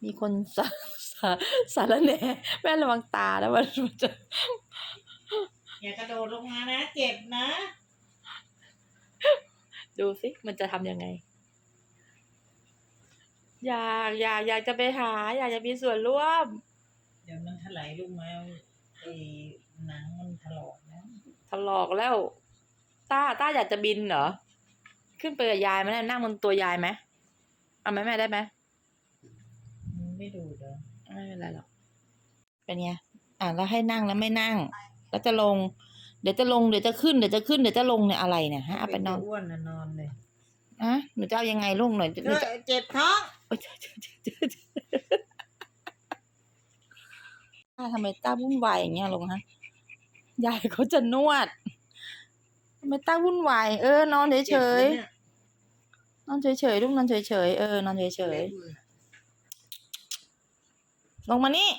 มีคนสารแหน่แม่ระวังตาแล้วมันจะ อย่ากระโดดลงมานะเจ็บนะ ดูสิมันจะทำยังไง อยากจะไปหา อยากจะมีส่วนร่วม เดี๋ยวมันถลายลงมาไอ้หนังมันถลอกนะ ถลอกแล้วต้าอยากจะบินเหรอ ขึ้นไปกับยายไหมนั่งบนตัวยายไหมเอาไหมแม่ได้ไหม ไม่ดูเด้อ ไม่เป็นไรหรอกเป็นไงแล้วให้นั่งแล้วไม่นั่ง แล้วจะลง เดี๋ยวจะลงเดี๋ยวจะขึ้นเดี๋ยวจะขึ้นเดี๋ยวจะลงเนี่ยอะไรเนี่ยฮะเอาไปนอน อ้วนนะนอนเลย หนูจะเอายังไงลูกหน่อยหนูจะ เจ็บท้อง โอ๊ยทำไมต้าวุ่นวายอย่างเงี้ยลงฮะยายเขาจะนวดทำไมต้าวุ่นวายนอนเฉยๆนอนเฉยๆลูกนอนเฉยๆนอนเฉยๆลงมานี่